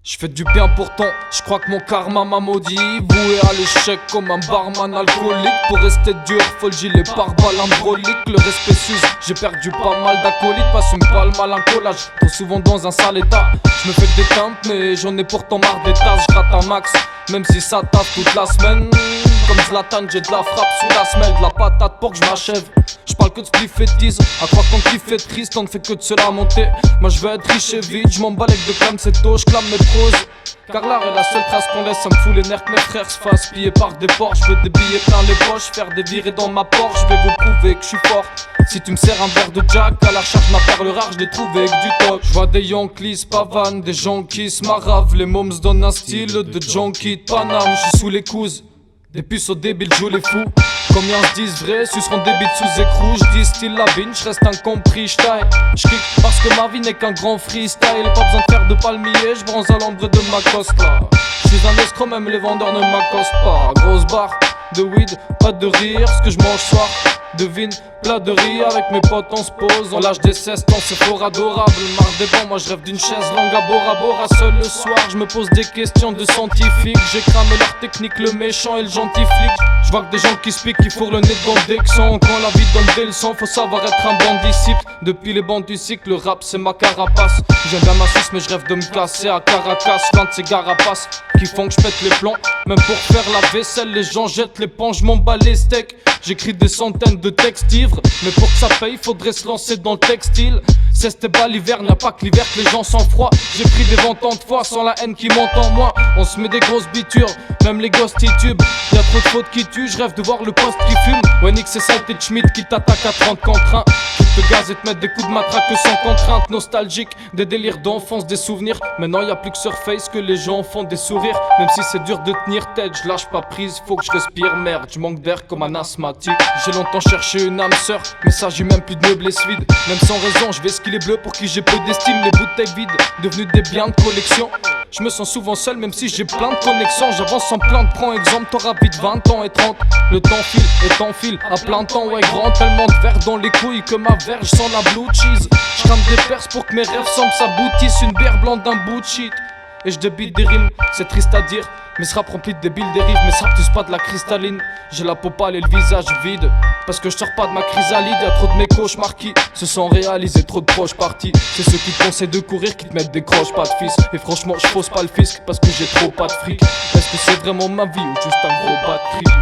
Je fais du bien pourtant, je crois que mon karma m'a maudit. Voué à l'échec comme un barman alcoolique. Pour rester dur, faut le gilet pare-balles imbrolique. Le respect s'use, j'ai perdu pas mal d'acolytes. Passe une palme à l'encollage, trop souvent dans un sale état. Je me fais des teintes mais j'en ai pourtant marre des tasses. Je rate un max, même si ça taffe toute la semaine. Comme Zlatan, j'ai de la frappe sous la semelle. De la patate pour que je m'achève. Je parle que de spliff et tease. À croire qu'on kiffe est triste, on ne fait que de se lamenter. Moi je veux être riche et vite, je m'en bats de clame c'est tôt, je clame mes proses. Car l'art est la seule trace qu'on laisse, ça me fout les nerfs que mes frères se fassent piller par des porcs. Je veux des billets plein les poches, faire des virées dans ma Porsche. Je vais vous prouver que je suis fort. Si tu me sers un verre de Jack, à la charge ma perle rare, je l'ai trouvé avec du toc. Je vois des Yankees pavanes, des gens qui se maravent. Les mômes se donnent un style de junkie de Paname. Je suis sous les couses, des puces au débile jouent les fous. Combien se disent vrais, suceront des bites sous écrou. J'dis style la bine, j'reste incompris, j'taille. J'kick parce que ma vie n'est qu'un grand freestyle. Pas besoin de faire de palmier, j'bronze à l'ombre de ma costa. J'suis un escroc, même les vendeurs ne m'accostent pas. Grosse barre de weed, pas de rire, ce que j'mange soir. Devine, plat de riz, avec mes potes on se pose. On lâche des cestes, on se fort adorable. Marre des bancs, moi je rêve d'une chaise longue à Bora Bora. Seul le soir, je me pose des questions de scientifique. J'ai cramé leur technique, le méchant et le gentil flic. Je vois que des gens qui se piquent, qui fourrent le nez de bande d'exons. Quand la vie donne des leçons, faut savoir être un bon disciple. Depuis les bancs du cycle, le rap c'est ma carapace. J'aime bien ma Suisse mais je rêve de me classer à Caracas. Plein de ces garapaces qui font que je pète les plombs. Même pour faire la vaisselle, les gens jettent l'éponge, je m'en bats les steaks. J'écris des centaines de textes ivres, mais pour que ça paye, faudrait se lancer dans le textile. C'est c'était pas l'hiver, n'y a pas que l'hiver que les gens sont froids. J'ai pris des vents tant de fois sans la haine qui monte en moi. On se met des grosses bitures, même les gosses titubent. Y'a trop de fautes qui tuent, je rêve de voir le poste qui fume. Wenix et Salt et Schmidt qui t'attaquent à 30 contre 1. Qui te gaz et te mettent des coups de matraque sans contrainte. Nostalgique, des délires d'enfance, des souvenirs. Maintenant y'a plus que sur Face que les gens font des sourires. Même si c'est dur de tenir tête, je lâche pas prise, faut que je respire. Merde, je manque d'air comme un asthmatique. J'ai longtemps cherché une âme sœur, mais ça j'ai même plus de meubles vide. Même sans raison, je vais skill les bleus pour qui j'ai peu d'estime. Les bouteilles vides, devenues des biens de collection. Je me sens souvent seul même si j'ai plein de connexions. J'avance sans plainte, prends exemple, t'auras vite 20 ans et 30. Le temps file et t'enfile à plein temps, ouais grand. Tellement de verre dans les couilles que ma verge sent la blue cheese. J'crame des perses pour que mes rêves semblent s'aboutissent. Une bière blanche d'un bout de shit. Et je débite des rimes, c'est triste à dire. Mes rap remplis de débiles dérives, mes rap tous pas de la cristalline. J'ai la peau pâle et le visage vide, parce que je sors pas de ma chrysalide. Y'a trop de mes cauchemars qui se sont réalisés, trop de proches partis. C'est ceux qui te conseillent de courir qui te mettent des croches, pas de fils. Et franchement je pose pas le fisc parce que j'ai trop pas de fric. Est-ce que c'est vraiment ma vie ou juste un gros bas de fric?